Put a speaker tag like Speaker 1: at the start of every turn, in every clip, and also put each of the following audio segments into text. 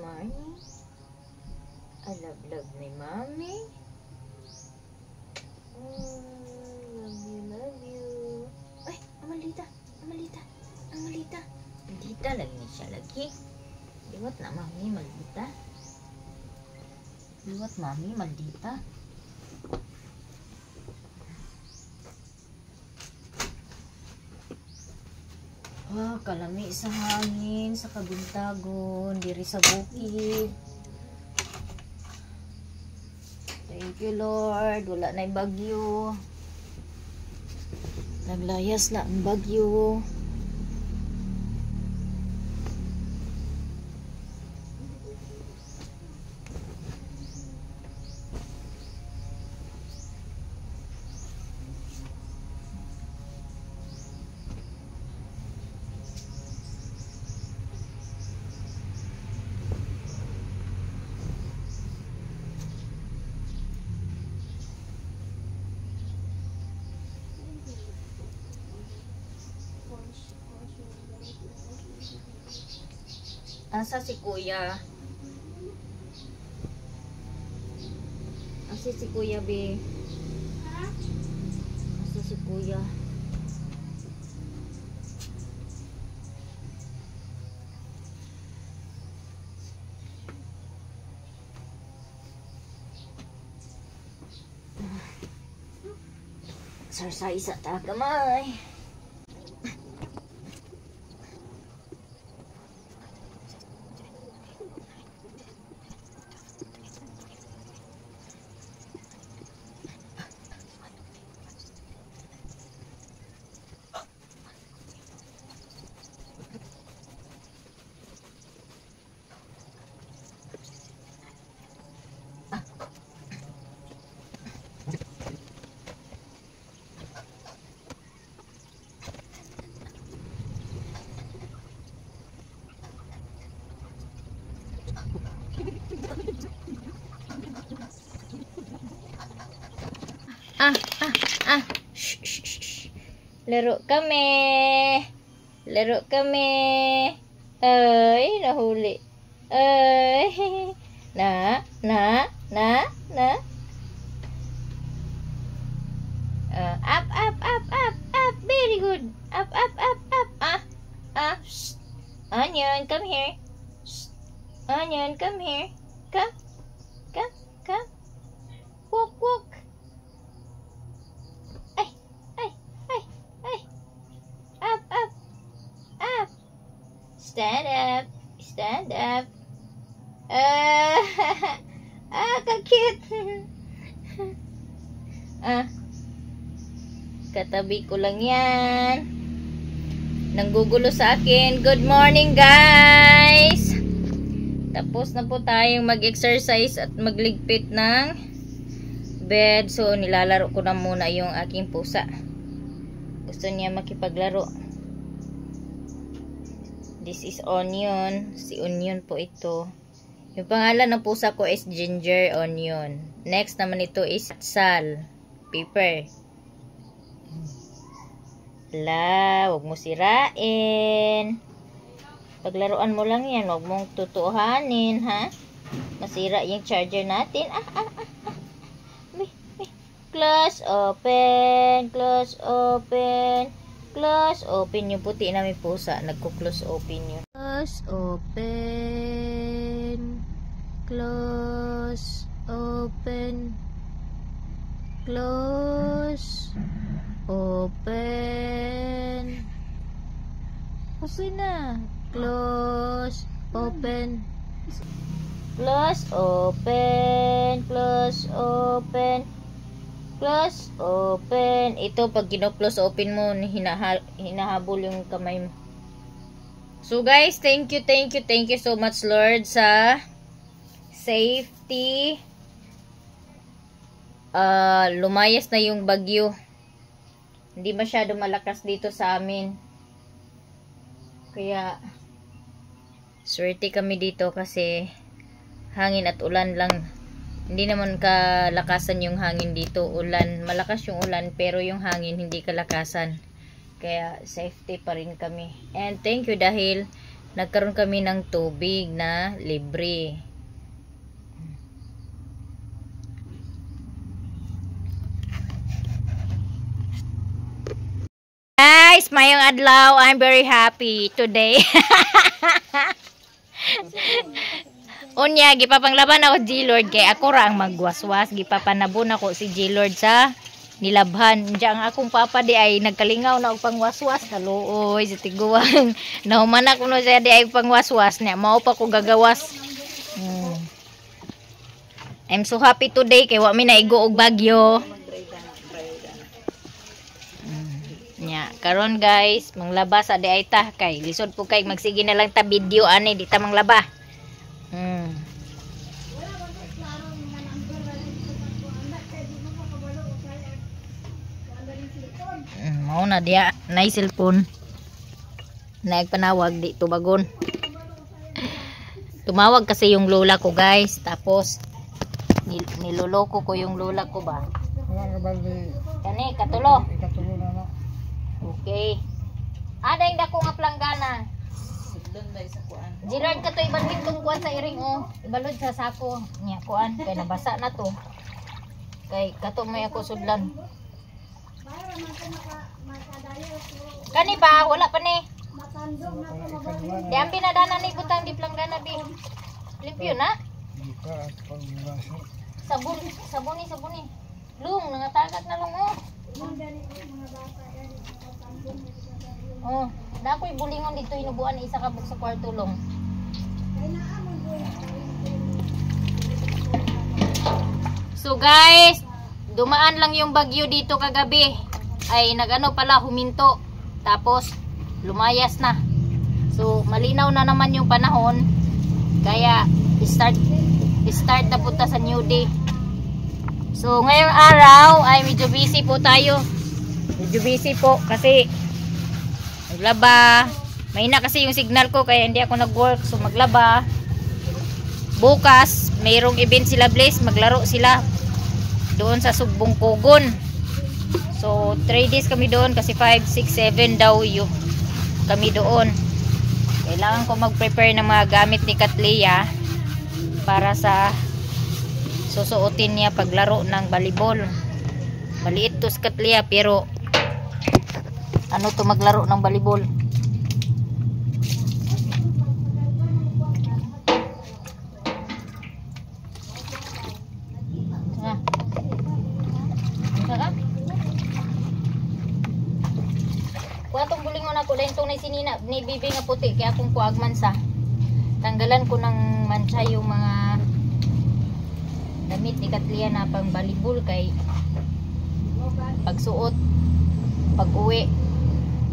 Speaker 1: morning. I love ni Mommy. Oh, love you. Ay, Amalita. Maldita lagi ni siya lagi. Liwat na Mami, maldita. Oh, kalami sa hangin, sa kabuntagon, diri sa bukid. Thank you, Lord. Wala na yung bagyo. Naglayas na ang bagyo. Asa si Kuya? Asa si Kuya, be? Asa si Kuya? Exercise at kamay. Shh, shh, shh. Laro kami. Ay, nahuli. Ay. Na. Up. Very good. Up. Shh. Onion, come here. Shh. Onion, come here. Come. Walk. Up. Stand up. Ka-cute. Katabi ko lang yan. Nanggugulo sa akin. Good morning, guys. Tapos na po tayong mag-exercise at magligpit ng bed. So, nilalaro ko na muna yung aking pusa. Gusto niya makipaglaro. This is Onion. Si Onion po ito. Yung pangalan ng pusa ko is Ginger Onion. Next naman ito is Sal. Pepper. Wag mo sirain. Paglaruan mo lang yan. Wag mong tutuhanin, ha? Masira yung charger natin. Close, open. Close, open yung puti namin pusa. Nagko-close open yun. Close, open. Close, open. Close, open. Okay na. Close, open. Close, open. Close, open. Ito, pag kino-close open mo, hinahabol yung kamay mo. So, guys, thank you so much, Lord, sa safety. Lumayas na yung bagyo. Hindi masyado malakas dito sa amin. Kaya, swerte kami dito kasi hangin at ulan lang. Hindi naman kalakasan yung hangin dito. Malakas yung ulan pero yung hangin hindi kalakasan. Kaya safety pa rin kami. And thank you dahil nagkaroon kami ng tubig na libre. Guys, mayong adlaw, I'm very happy today. Unya, gipapanglaban ako G-Lord kay ako ra ang magwaswas. Gipapanabon ako si G-Lord sa nilabhan. Diyan ang akong papa di ay nagkalingaw na og pangwaswas. Kaluoy, sa tiguang. Nahumanak ko no siya di ay pangwaswas niya. Mao pa ko gagawas. I'm so happy today kay wa mi naigo og bagyo. Nya, karon guys, manglaba sa di ay ta kay lisod po kay magsige na lang ta video ani di ta manglaba. Mao na dia nay cellphone. Nagpanawag di tubagon. Tumawag kasi yung lola ko guys, tapos niloloko ko yung lola ko ba. Kani katulo. Okay. Ada yung dako nga planggana. G-Lord ka to ibalhin tong kuan sa iring o. Ibalod sa sako. Nya kuan kay nabasa na to. Kay kato may ako sudlan. Kani ba wala pa ni. Di ambi na dana ni butang di planggana bi. Limpyo na. Sabuni. Lung nangatagak na lung oh. Oh, dakoy bulingon dito inubuan isa ka sa kwarto long. So guys, dumaan lang yung bagyo dito kagabi. Ay nagano pala huminto. Tapos lumayas na. So malinaw na naman yung panahon. Kaya start na punta sa new day. So ngayong araw ay medyo busy po tayo. Medyo busy po kasi maglaba. Mahina kasi yung signal ko kaya hindi ako nag-work. So maglaba. Bukas mayroong event sila Blaze. Maglaro sila doon sa Sugbong Kugon. So 3 days kami doon kasi 5, 6, 7 daw yung kami doon. Kailangan ko mag-prepare ng mga gamit ni Katlia para sa susuotin niya paglaro ng volleyball. Maliit to si Katlia pero ano to maglaro ng volleyball. Kuatong bulingon ako dahil itong sinina ni bibi nga puti kaya akong kuag mansa. Tanggalan ko ng mansa yung mga damit ni Katlia na pang volleyball kay pagsuot pag uwi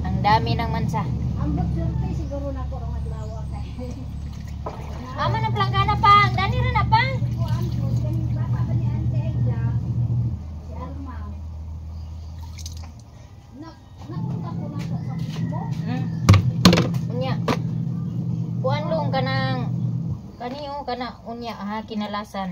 Speaker 1: ang dami ng mansa. Ambot surti siguro na ko ang adlaw kay. Ama na planggana pa, ang dani ra na pa. Unya. Kuan long kanang kaniyo kana unya ha kinalasan.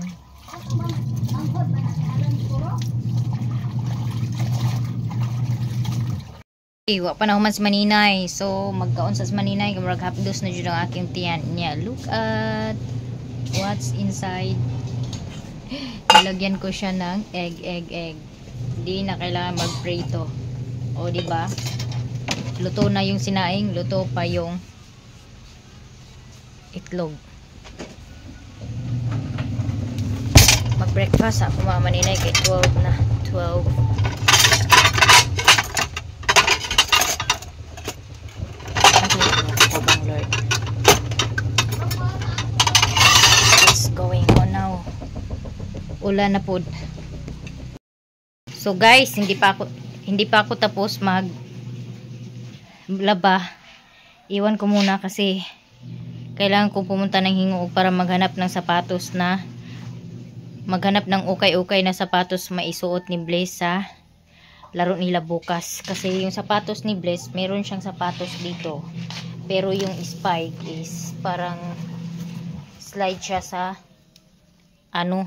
Speaker 1: Wa pa na human sa Maninay. So magkaon sa Maninay kamurag hapdos na jud ang aking tiyan niya. Look at what's inside. Nilagyan ko siya ng egg. Hindi na kailangan magprito. O di ba? Luto na yung sinaing, luto pa yung itlog. Mag-breakfast ako mga Maninay kay 12 na. 12. What's going on now? Ulan na po. So guys, hindi pa ako tapos maglaba. Iwan ko muna kasi kailangan kong pumunta ng Hingoog para maghanap ng sapatos na maghanap ng ukay-ukay na sapatos maisuot ni Blaze sa laro nila bukas. Kasi yung sapatos ni Blaze, meron siyang sapatos dito. Pero yung spike is parang slide siya sa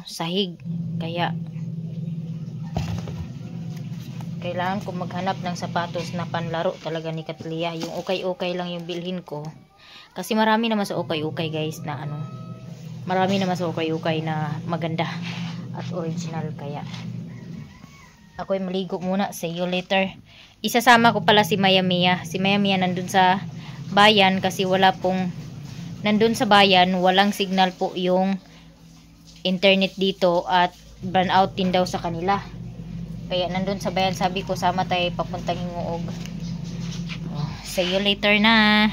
Speaker 1: sahig. Kaya kailangan ko maghanap ng sapatos na panlaro talaga ni Katlia. Yung ukay-ukay lang yung bilhin ko. Kasi marami naman sa ukay-ukay guys na ano. Marami naman sa ukay-ukay na maganda at original kaya. Ako'y maligo muna. See you later. Isasama ko pala si Maya Mia. Si Maya Mia nandun sa bayan kasi nandun sa bayan walang signal po yung internet dito at burn out din daw sa kanila. Kaya nandun sa bayan sabi ko sama tayo papuntang Hinguog. See you later na.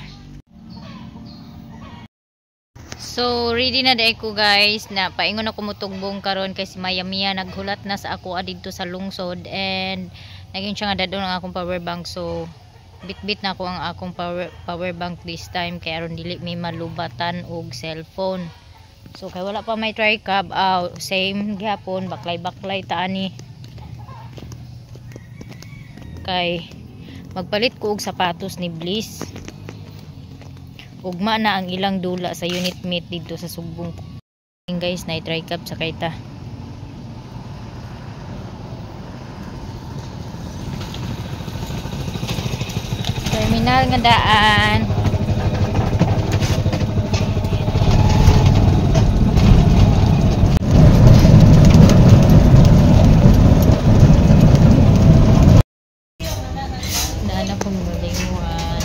Speaker 1: So ready na day ko guys na paingon ako mutugbong karon kay si Maya Mia naghulat na sa ako dito sa lungsod and naging siya nga dadon ang akong power bank. So bit-bit na ako ang akong power bank this time kay aron dili may malubatan og cellphone. So kay wala pa may tricab, same gyapon baklay-baklay ta ani. Kay magpalit ko og sapatos ni Bliss. Ugma na ang ilang dula sa unit mate dito sa Sumbong. Guys, na tricab sa kaita. Terminal nga daan. Daan na pong malinguan.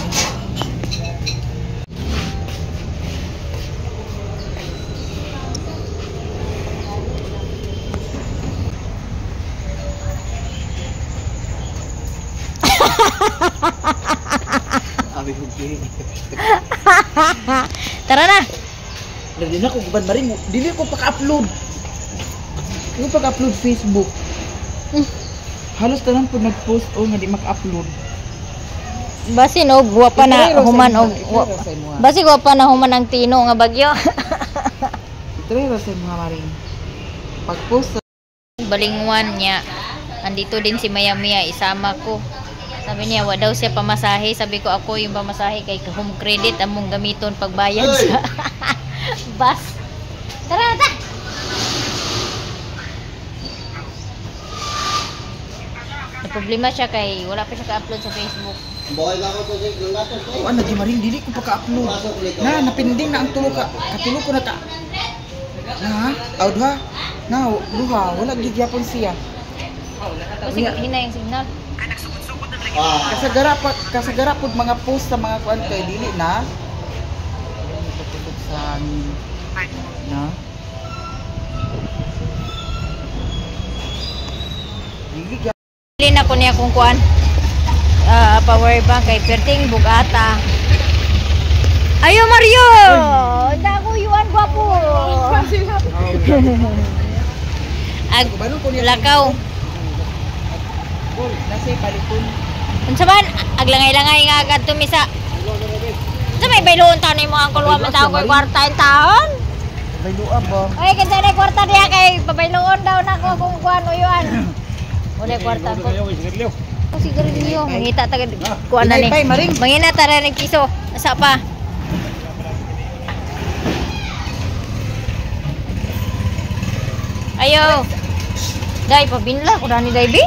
Speaker 1: Tara na.
Speaker 2: Dili na ko gubad maring, dili ko paka-upload. Yung pag-upload Facebook. Halos tanan po nag-post o nga di maka-upload.
Speaker 1: Basin og guwapa na human og basi guwapa na human ang tino nga bagyo.
Speaker 2: Ito sa mga maring. Pag-post
Speaker 1: Balingwan niya. Andito din si Maya Mia, isama ko. Sabi niya, wa daw siya pamasahe. Sabi ko, ako yung pamasahe kay home credit among gamiton pagbayad sa bus. Tara na ta! May problema siya kay wala pa siya ka-upload sa Facebook.
Speaker 2: o ano di maring, dili ko paka-upload. Na, napinding na ang tulo ka. Katulo ko na ta. Na, duha. Na, duha. Wala gigyapon siya.
Speaker 1: Kasi hina yung signal.
Speaker 2: Kasagara pod mga post sa mga kuan kay dili na. Sa na.
Speaker 1: Dili na ko niya kung kuan. Power bank kay perting bugata. Ayo Mario! Dako yuan gwapo. Lakaw.
Speaker 2: Nasi palikon.
Speaker 1: Unsa man aglangay-langay nga kadto misa. Sa may bayloon taon nimo ang kulwa man taon koy kwarta in taon.
Speaker 2: Bayloa ba?
Speaker 1: Oy kinsa na kwarta diha kay pabayloon daw nako kung kuan uyuan. Wala kwarta ko. Oh, sigarilyo. Mangita ta kuan na ni. Mangina tara ng piso. Asa pa? Ayo. Dai pabinla ko dani dai bi.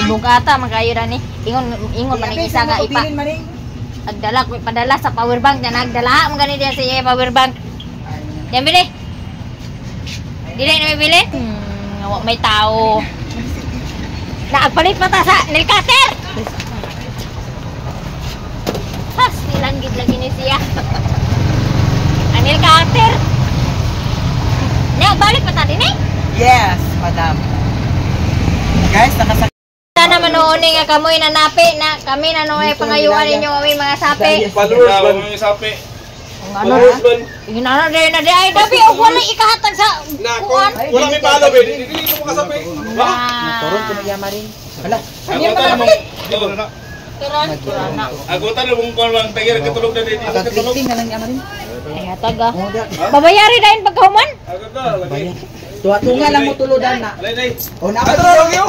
Speaker 1: Bugata magayo dani. Ingon man isa nga ipa. Agdala ko padala sa power bank na nagdala mo gani diya sa power bank. Yan bili. Dili na bili. Wa may tao. Naagpalit pa ta sa nail cutter. Has nilang gid lagi ni siya. Ang nail cutter. Balik pa ta din eh?
Speaker 2: Yes, madam. Guys, nakasakit
Speaker 1: sana manuuni nga kamoy na napi na kami na noy pangayuan ninyo kami mga sapi.
Speaker 3: Followers ba mga sapi?
Speaker 1: Ano? Ginana din na di ay dabi og wala ikahatag sa kuan.
Speaker 3: Wala may follow be. Dili ko makasapi.
Speaker 2: Motoron ko na yamarin. Hala.
Speaker 3: Agutan mo.
Speaker 1: Turan na.
Speaker 3: Agutan mo kung kuan lang tagir katulog na dito.
Speaker 2: Agad-clickting na lang yamarin.
Speaker 1: Ay hatag ah. Babayari dahin pagkahuman.
Speaker 3: Agad lagi.
Speaker 2: Tuwa-tunga lang mo tulodan na.
Speaker 3: Alay day.
Speaker 2: O na
Speaker 3: Ato lang yo.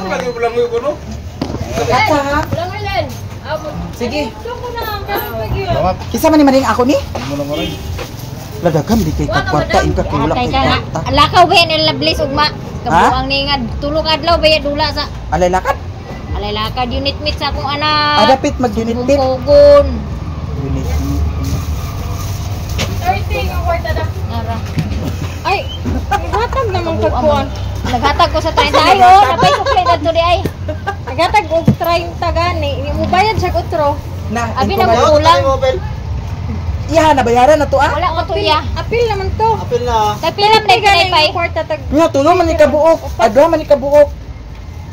Speaker 3: Lagi ko lang yo kuno.
Speaker 2: Kata ha?
Speaker 1: Langilan.
Speaker 2: Sige.
Speaker 1: Ko na.
Speaker 2: Kisa man ni maring ako ni? Ladagan di kay kwarta inka kay wala kay kwarta.
Speaker 1: Lakaw ba nila Bliss ugma. Kabuang ni nga tulog adlaw baya dula sa
Speaker 2: Alay lakad?
Speaker 1: alay lakad unit meet sa akong anak.
Speaker 2: Adapit mag-unit meet.
Speaker 1: Bukogon.
Speaker 2: Unit meet.
Speaker 1: Nara.
Speaker 4: Ay, naghatag naman kagkuan.
Speaker 1: Naghatag ko sa 30 ay napay sukli dito di ay.
Speaker 4: Naghatag og 30 gani. Ni mo bayad sa utro.
Speaker 2: Na,
Speaker 1: Abi
Speaker 2: ito
Speaker 1: na
Speaker 2: ba?
Speaker 1: kulang.
Speaker 2: Iya, nabayaran na to ah.
Speaker 1: Wala ko to iya.
Speaker 4: Apil naman to.
Speaker 1: Tagpila man
Speaker 4: Gani
Speaker 1: pay.
Speaker 4: yung kwarta tag
Speaker 2: Nga, tulo man ni kabuok. Adwa man ni kabuok.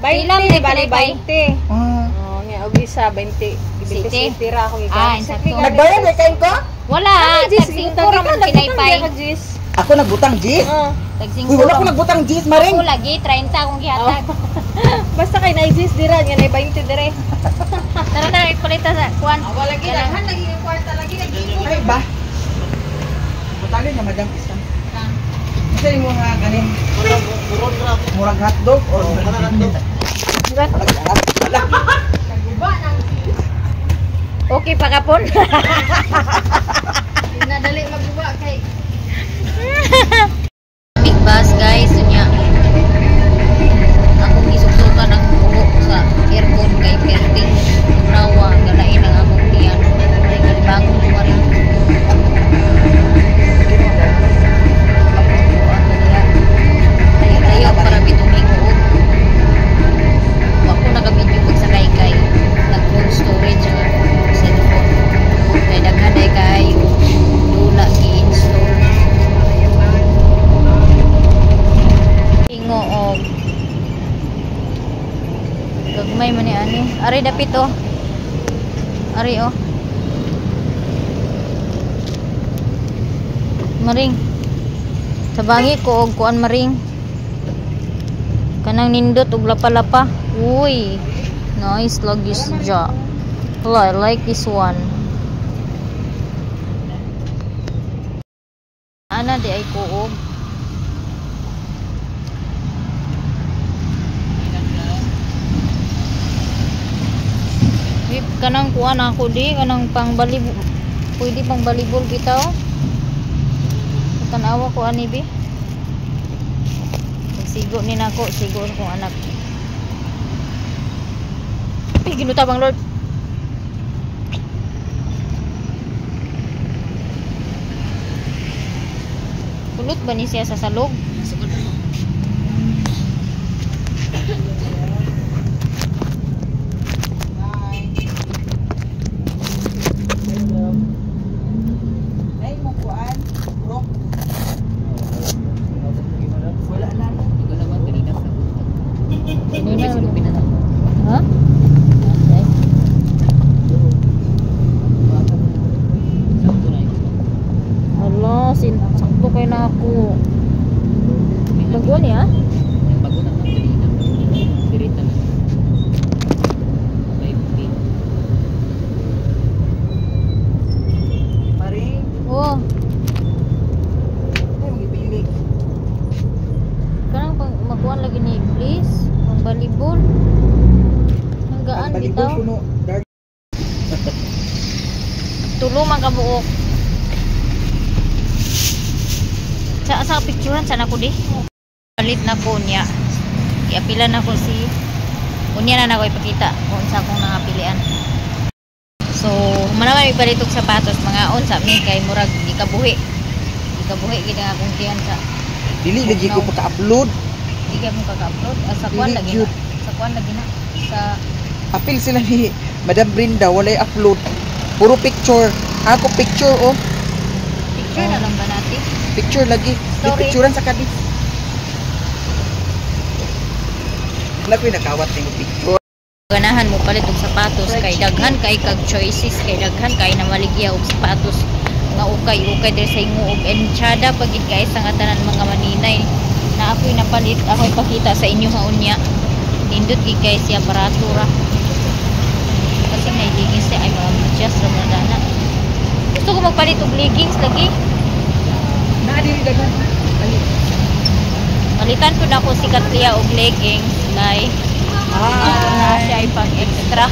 Speaker 4: 20, bali 20.
Speaker 2: Ah.
Speaker 4: Oh, nga og isa 20. Ibig
Speaker 1: City?
Speaker 4: ko tira ako
Speaker 1: Ah,
Speaker 4: gikan.
Speaker 1: insakto.
Speaker 2: Nagbayad na kain ko?
Speaker 1: Wala, tag 5 raman kinaypay.
Speaker 2: Ako nagbutang Gis.
Speaker 1: Tag 5
Speaker 2: Uy, wala ko nagbutang Gis, maring.
Speaker 1: Ako lagi 30 akong gihatag.
Speaker 4: Basta kay naijis dira nga na 20 dire.
Speaker 1: Tara na ipalita sa kuan.
Speaker 4: Wala lagi daghan lagi yung kwarta lagi lagi.
Speaker 2: Ay ba? Butangin na madam isang. Kasi yung mga ganin. Murag hotdog or murag hotdog.
Speaker 1: Okay pa kapon.
Speaker 4: Nadali magbuwa kay
Speaker 1: Big bus guys, unya. Akong isuksukan ang buhok sa aircon kay perting rawa galain ang akong tiyan. Ay galibangon ko rin. Tayo para bitumingo. Ako nagabidyo pag sa kay nag-cold storage ang akong cellphone. Kaya daghan ay kayo lula i-install. Ingo og gagmay man ni ani. Ari dapit oh. Ari oh. Maring. Tabangi ko og kuan maring. Kanang nindot og lapa-lapa. Uy. Nice lagi siya. I like this one. Ana di ay kuog. Kanang kuan ako di kanang pangbalibol. Pwede pang balibol bitaw. Tanawa ko ani bi. Sigo ni nako, sigo kong anak. Ay, ginuta bang Lord. Kulot ba ni siya sa salog?
Speaker 2: Ay, mo kuan. Rock. Wala na.
Speaker 1: Ha? Allah, sakto kayo na ako. Bago niya?
Speaker 2: Maring.
Speaker 1: Oh,
Speaker 2: Ay, magipili.
Speaker 1: kanang pang magkuhan lagi ni please. Pang balibol. Hanggaan
Speaker 2: Balibol
Speaker 1: bitaw.
Speaker 2: kuno. Dark.
Speaker 1: Tulo man ka buok. Sa picturean sana ko di. Palit na ko niya. Iapila na ko si unya na nako ipakita kung sa akong nangapilian. So, manaman ipalit og sapatos mga unsa mi kay murag ikabuhi. Ikabuhi gid ang akong tiyan sa
Speaker 2: Dili lagi ko paka-upload.
Speaker 1: di kay mo kaka-upload sa kuan
Speaker 2: Dili
Speaker 1: lagi na.
Speaker 2: gyud.
Speaker 1: Sa kuan lagi na. Sa
Speaker 2: Apil sila ni Madam Brenda, walay upload. Puro picture. Ako picture oh.
Speaker 1: picture na lang ba natin?
Speaker 2: Picture lagi. Di
Speaker 1: Story.
Speaker 2: picturean sa kadis. Wala ko yung nakawat na yung picture.
Speaker 1: Ganahan mo palit og sapatos kay daghan kay kag choices kay daghan kay na maligya og sapatos nga ukay-ukay diri sa ingo og enchada pagid guys sa nga tanan mga maninay na ako'y napalit ako'y pakita sa inyo nga unya nindot gid guys ya barato ra kasi may leggings ay mga just ra na dana gusto ko magpalit og leggings lagi
Speaker 2: Na dili dagan.
Speaker 1: palitan ko na ako si Katlia og leggings kay na siya ay pang extra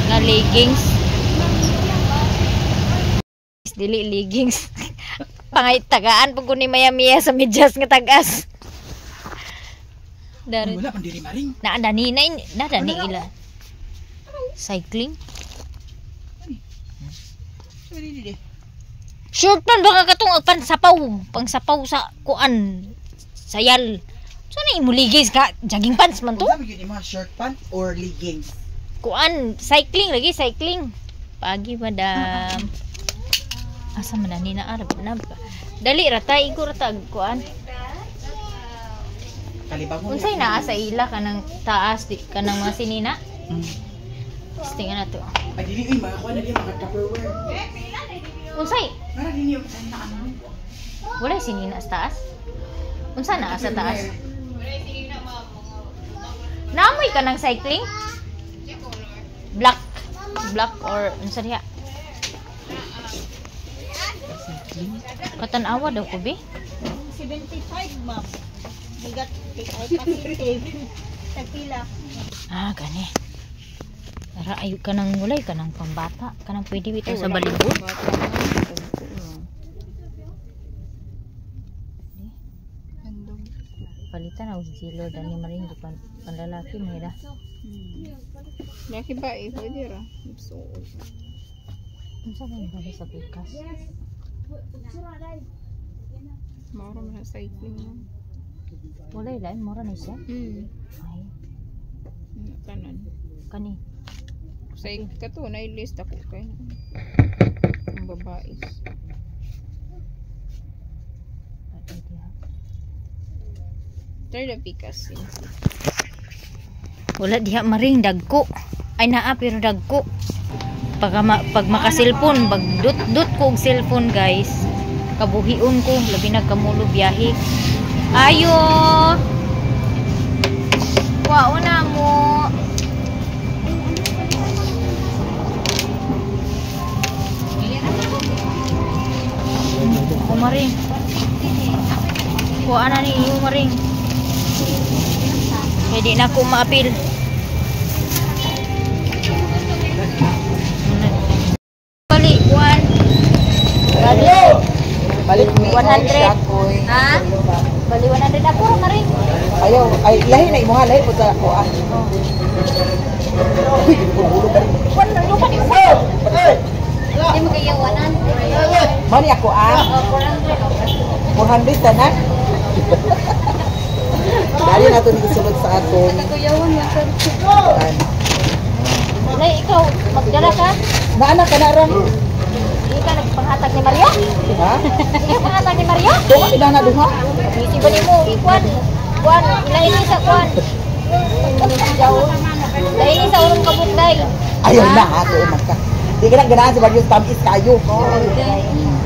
Speaker 1: na leggings dili leggings pangay tagaan pag ni maya-maya sa medyas nga tagas dari
Speaker 2: Wala man diri maring.
Speaker 1: na dani na dani ila cycling
Speaker 2: Dili dili.
Speaker 1: Short pan baka katong pang sapaw sa kuan sayal. Sana imuligis ka jogging pants man to.
Speaker 2: Sabi yun yung mga short pants or leggings.
Speaker 1: Kuan cycling lagi cycling. Pagi madam. Asa man ni na arab na. Dali ra ta igo ra ta kuan.
Speaker 2: Kalibangon.
Speaker 1: Unsay naa sa ila kanang taas di kanang mga sinina? Tingnan nato.
Speaker 2: Ay dili uy mga kuan na di mga Tupperware.
Speaker 1: Unsay?
Speaker 2: Nara din yung ano.
Speaker 1: Wala sinina sa taas. Unsa naa sa taas? Naamoy ka ng cycling? Black or unsa diha? Katanawa daw ko be.
Speaker 4: 75 ma'am. Bigat ay positive. Tagpila.
Speaker 1: Ah, gani. Tara ayo ka nang mulay ka nang pambata, ka nang pwede bitaw sa balibot. Palitan ako si Lord ani maring di panlalaki mahira.
Speaker 4: Laki ba eh, pwede ra. So,
Speaker 1: Unsa ba yung bali sa pikas?
Speaker 4: mauro man sa cycling mo.
Speaker 1: Wala ilan, mura na siya. Ay,
Speaker 4: Kanan.
Speaker 1: kani.
Speaker 4: Sa kato na list ako kay ang babae.
Speaker 1: Ay, diha.
Speaker 4: Tara pikas.
Speaker 1: Wala diha maring dagko. Ay naa pero dagko. Pag maka-cellphone, bagdut-dut ko og cellphone, guys. Kabuhion ko, labi na kamulo biyahe. Ayo. Wa na mo. Maring. Kuha na ni iyo maring. Hindi na ako maapil. Bali, 1.
Speaker 2: Balik ni
Speaker 1: 100. Ha? Bali 100 ako maring.
Speaker 2: Ayaw, ay lahi na imo ha, lahi po sa kuan.
Speaker 1: Wala lupa ni mo. Hindi mo kaya 100.
Speaker 2: Mani ako 400 tanan. Dali na to sulod sa aton.
Speaker 4: Kuyawan mo sa
Speaker 1: Nay, ikaw, magdala ka?
Speaker 2: Naana ka na ron.
Speaker 1: Hindi ka nagpanghatag ni Mario?
Speaker 2: Ha?
Speaker 1: Hindi ka panghatag ni Mario?
Speaker 2: Tunga pinana duha.
Speaker 1: Isi ba ni mo? Kwan, ilaini sa kwan. Ilaini sa urong kabukday.
Speaker 2: Ayaw na ha, tuon ka. Di ka na ganahan sa Barrio Tamis kayo.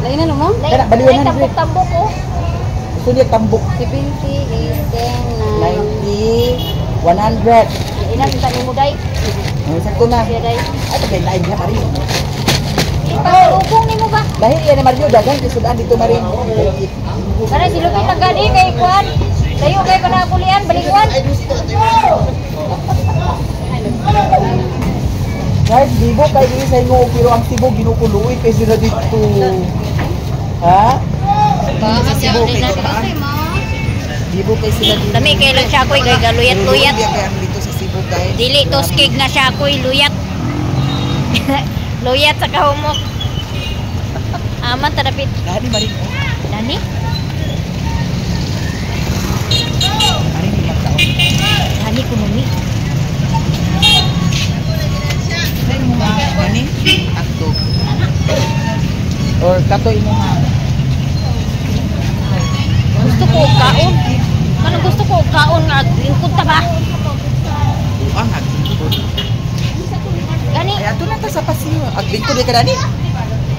Speaker 4: Lain na naman.
Speaker 2: Kana baliwan na rin.
Speaker 1: Tambok ko.
Speaker 2: Gusto niya tambok.
Speaker 4: 70, 80,
Speaker 2: 90, 100.
Speaker 1: Ilan sa ni mo day?
Speaker 2: Ang sakto na.
Speaker 1: Siya day.
Speaker 2: Ay, tagay lain niya, Marin.
Speaker 1: Ipagubong ni mo ba?
Speaker 2: Dahil yan ni Mario, dagang kisudaan dito, Marin.
Speaker 1: Para si Lupi tagadi kay kwan. Tayo kay panakulian, balikwan.
Speaker 2: Guys, bibo kayo din sa inyo, pero ang Cebu ginukuloy kay sila dito. Ha? Sa Cebu kay Kuraan. Bibo kay sila dito.
Speaker 1: Dami kay lang siya ko'y kay galuyat-luyat.
Speaker 2: Kaya ang dito sa Cebu, guys.
Speaker 1: Dili toskig na siya ko'y luyat. Luyat sa kahumok. Aman tarapit.
Speaker 2: Dahil Marin, oh.
Speaker 1: Nani?
Speaker 2: Marin, ilang taon.
Speaker 1: Nani kunumi.
Speaker 2: Dahil mo nga, Marin, akto. Or katoy mo nga.
Speaker 1: Gusto ko og kaon. Kanang gusto ko og kaon nga lingkod ta ba?
Speaker 2: Ang aglingkod.
Speaker 1: Gani,
Speaker 2: Ay, ato na ta sa pasiyo. Aglingkod ka dani.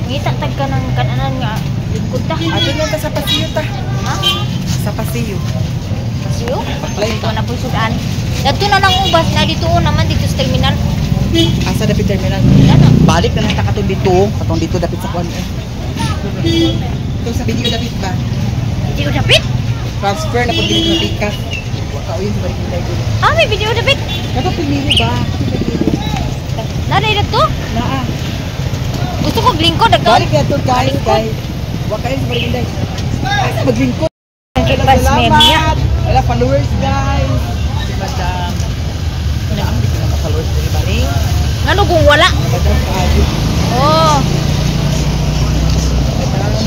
Speaker 1: ngitatag ka ng kananan nga lingkod ta.
Speaker 2: Ato na ta sa pasiyo ta.
Speaker 1: Ha?
Speaker 2: Sa pasiyo.
Speaker 1: Siyo?
Speaker 2: Paglay
Speaker 1: Ito na po sudan. Dito na lang ubas na dito naman dito sa terminal.
Speaker 2: Asa dapit terminal.
Speaker 1: Ano?
Speaker 2: Balik na lang ta katong dito. Katong dito dapit sa kuan. Ito sa video dapit ba?
Speaker 1: Video dapit?
Speaker 2: Transfer na pag dito na pikas. Waka o yun sa balik nila dito.
Speaker 1: Ah, may video dapit.
Speaker 2: Kato pinili ba?
Speaker 1: Naday dito.
Speaker 2: Naa.
Speaker 1: Gusto ko lingkod dagto.
Speaker 2: Balik na to guys. Guys. Waka yun sa balik nila. Asa maglingkod?
Speaker 1: Kipas memia.
Speaker 2: Wala followers guys. Si Madam. Wala ang di ko na followers ni Maring.
Speaker 1: Ngano kung wala?
Speaker 2: Madam Kayo.
Speaker 1: Oh,
Speaker 2: Madam.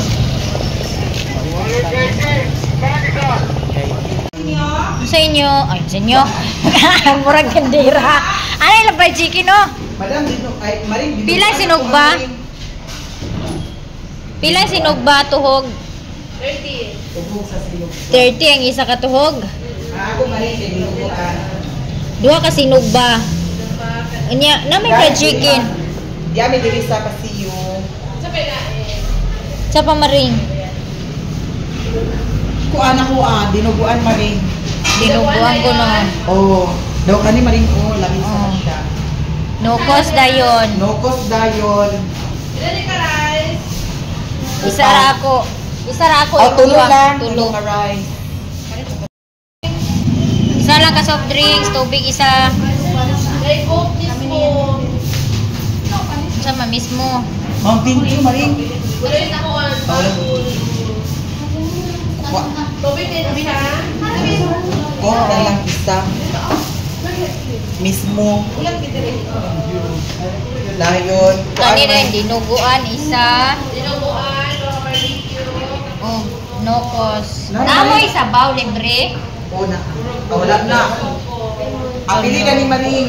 Speaker 1: Sa inyo, ay sa inyo. Murag kandira. Ano yung fried chicken no?
Speaker 2: Madam, dito ay maring dito.
Speaker 1: Pila sinugba? Pila sinugba tuhog?
Speaker 2: Tubog sa silog.
Speaker 1: 30 ang isa ka tuhog.
Speaker 2: Ako maring dito ka.
Speaker 1: Duha ka sinugba. Unya, na may fried chicken.
Speaker 2: Yami diri sa pasiyo.
Speaker 1: Sa pamaring.
Speaker 2: Kuan ako dinuguan maring.
Speaker 1: Dinuguan ko no.
Speaker 2: Oh, daw kani maring lamin sa
Speaker 1: Oh.
Speaker 2: siya.
Speaker 1: No cost dayon.
Speaker 2: No cost dayon.
Speaker 1: Isa ra ako. Isa ra ako.
Speaker 2: Oh, tulo
Speaker 1: ikuha.
Speaker 2: lang.
Speaker 1: Tulo.
Speaker 2: Tulo ka rice.
Speaker 1: Isa lang ka soft drinks, tubig isa. Sama mismo.
Speaker 2: Mountain Dew maring. Coke na lang isa. Mismo. Layon.
Speaker 1: Kani rin, dinuguan isa. Oh, no cost. Namoy sabaw libre.
Speaker 2: O na. Wala na. Apili ka ni Maring.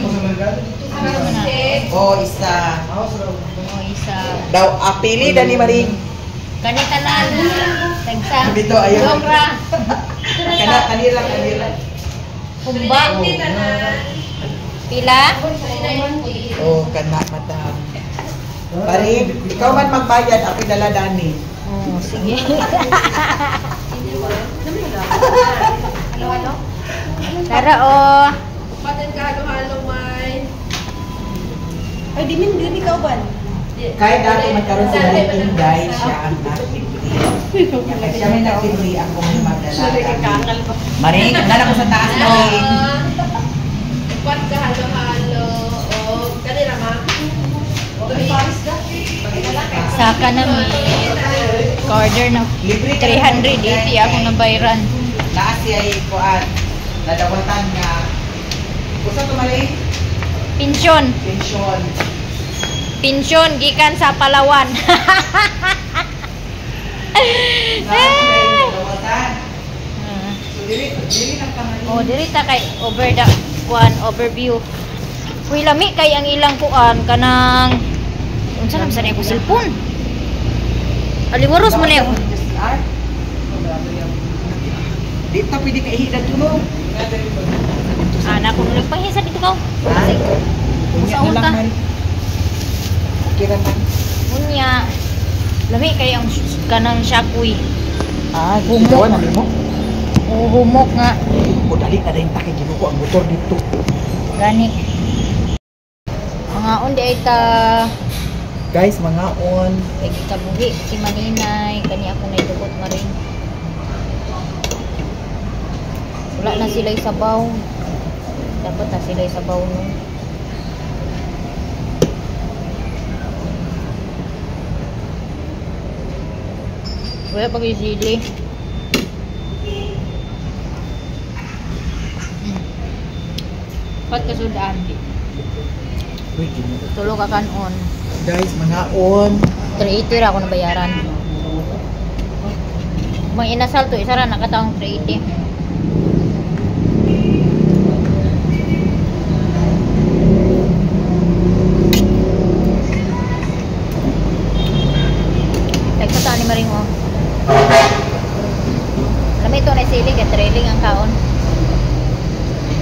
Speaker 2: O isa.
Speaker 1: Oh, isa.
Speaker 2: Daw apili na ni Maring.
Speaker 1: Kani tanan. Tagsa.
Speaker 2: Dito, ayaw.
Speaker 1: Sobra.
Speaker 2: Kanira.
Speaker 1: Humba. Pila?
Speaker 2: O kana madam. Maring, ikaw man magbayad, ako dala dani.
Speaker 1: Oh, sige. Tara oh.
Speaker 2: Kahit dati magkaroon sila ng tinday, siya ang nagtibli. Siya may nagtibli, ako may magdala. Maring, nana ko sa taas Maring.
Speaker 1: Saka na may order na 380 ako nabayran.
Speaker 2: Naas siya ikuan. Nadawatan nga. Usa to Maring?
Speaker 1: Pensyon.
Speaker 2: Pensyon.
Speaker 1: Pensyon gikan sa Palawan.
Speaker 2: Nadawatan. So dili lang kamali.
Speaker 1: Oh, diri ta kay over the overview. Uy, lami kay ang ilang kuan kanang unsa nam sa ko cellphone. Aliwaros man niya.
Speaker 2: Di ta pwede ka ihida tulong.
Speaker 1: Anak ko nulig pahisa dito ka.
Speaker 2: Unya
Speaker 1: Sa
Speaker 2: na lang
Speaker 1: unta.
Speaker 2: man. Kira man.
Speaker 1: Unya. Lami kay ang kanang shakuy.
Speaker 2: Humok na mo.
Speaker 1: Oh, humok nga.
Speaker 2: O dali na rin takay ginuko ang motor dito.
Speaker 1: Gani. Mga undi ay ta
Speaker 2: Guys, mga on.
Speaker 1: kay kita buhi si Maninay kani ako na idukot nga rin. Wala na sila sabaw. Dapat na sila sabaw no. Wala pag sili. Pat kasudaan di.
Speaker 2: Wait, gino.
Speaker 1: Tulo ka kanon.
Speaker 2: Guys, mga on.
Speaker 1: 380 ra ako nabayaran. May inasal to isa ra nakataong 380. Nagkata ni Maring mo. Alam mo ito na sili kaya trailing ang kaon.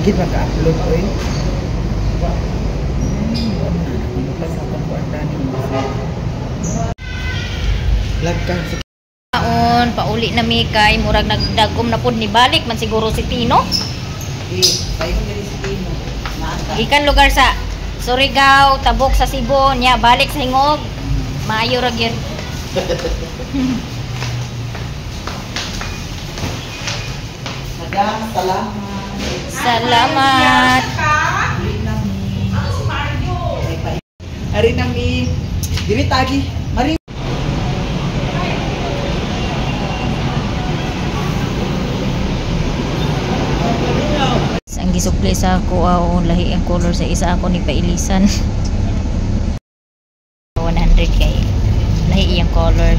Speaker 2: Higit maka-upload ko eh. Vlog ka.
Speaker 1: Kaon, pauli na mi kay murag nagdagom na pud ni balik man siguro si Tino.
Speaker 2: Tayo nila si Tino.
Speaker 1: Ikan lugar sa Surigao, tabok sa Cebu, nya balik sa Hingog. Maayo ra gyud.
Speaker 2: Madam, salamat.
Speaker 1: Salamat.
Speaker 2: Hari nami. Dili tagi. Mari.
Speaker 1: Ang gisukli sa ako lahi ang color sa isa ako ni pailisan. 100 kay lahi iyang color.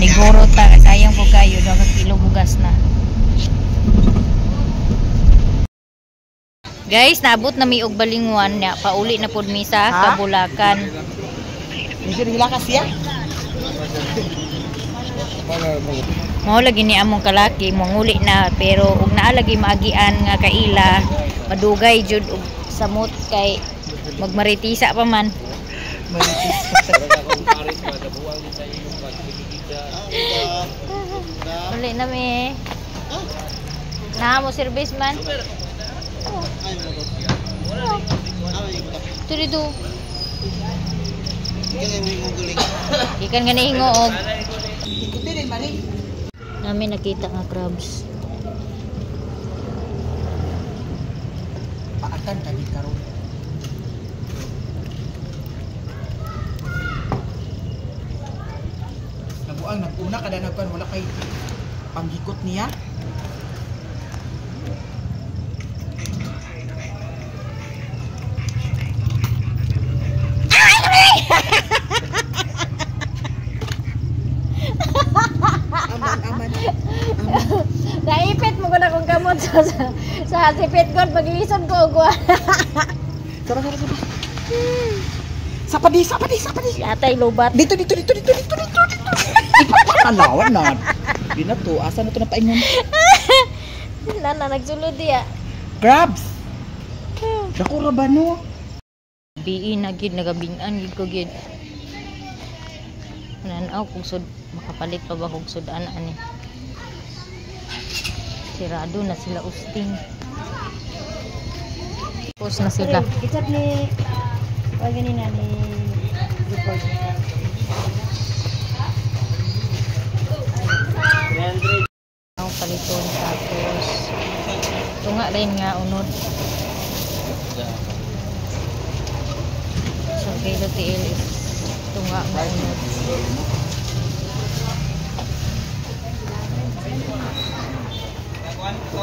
Speaker 1: maniguro ta kay sayang po kayo 2 kilo bugas na. Guys, naabot na mi og Balingwan nya pauli na pud mi sa Kabulakan.
Speaker 2: Medyo hilakas siya.
Speaker 1: Mao lagi ni among kalaki manguli na pero ug naa lagi maagian nga kaila madugay jud og samot kay magmaritisa pa man. Uli na mi. Na mo service man. Turido. Ikan gani hingoog.
Speaker 2: Ikuti din mali.
Speaker 1: Namin nakita nga crabs.
Speaker 2: Paatan kami karon. Nabuang naguna kada nagkan wala kay panghikot niya. Aman.
Speaker 1: Naipit mo ko na kung kamot sa sipit ko pag-iison ko ugwa.
Speaker 2: Tara. Sapadi.
Speaker 1: Atay lobat.
Speaker 2: Dito. Ipapakalawan na. Di na to. Asa na to napaingon?
Speaker 1: Nana nagsulod diya.
Speaker 2: Crabs! Dako ra ba no?
Speaker 1: Biin na gid nagabing-an gid ko gid. Nanaw kung sud makapalit pa ba kung sudan ani. Sirado na sila usting. Tapos na sila.
Speaker 5: Kitap ni wag ganina ni report.
Speaker 1: Ang paliton tapos tunga rin nga unod. So kilo tiil is tunga nga unod.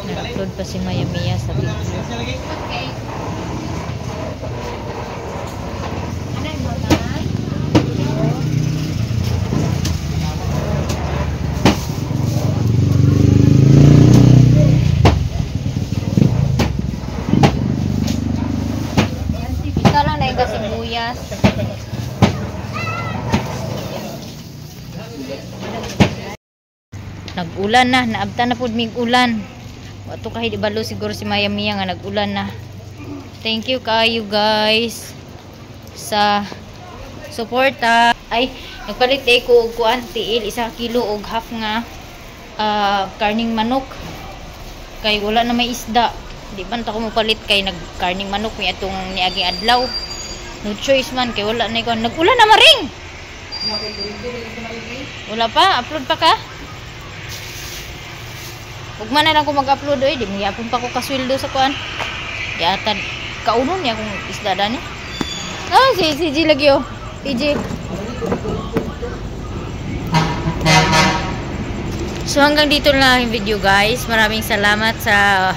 Speaker 1: Na-upload pa si Maya Mia sa video. Ikaw lang na yung sibuyas. Nag-ulan na, naabta na pud mig ulan. Wato kahit ibalo siguro si Maya Mia nga nag-ulan na. Thank you kayo guys sa suporta. Ay, nagpalit ko og kuan tiil 1 kilo og half nga karning manok. Kay wala na may isda. Di man ta ko mopalit kay nagkarning manok mi atong niaging adlaw. No choice man kay wala na ko. Nag-ulan na maring. Wala pa, upload pa ka? Ug man na lang ko mag-upload oy, di mo yapon pa ko kasweldo sa kuan. Di atad kaunon niya kung isda dani. Ah, si G lagi oh. PJ. So hanggang dito na lang yung video guys. Maraming salamat sa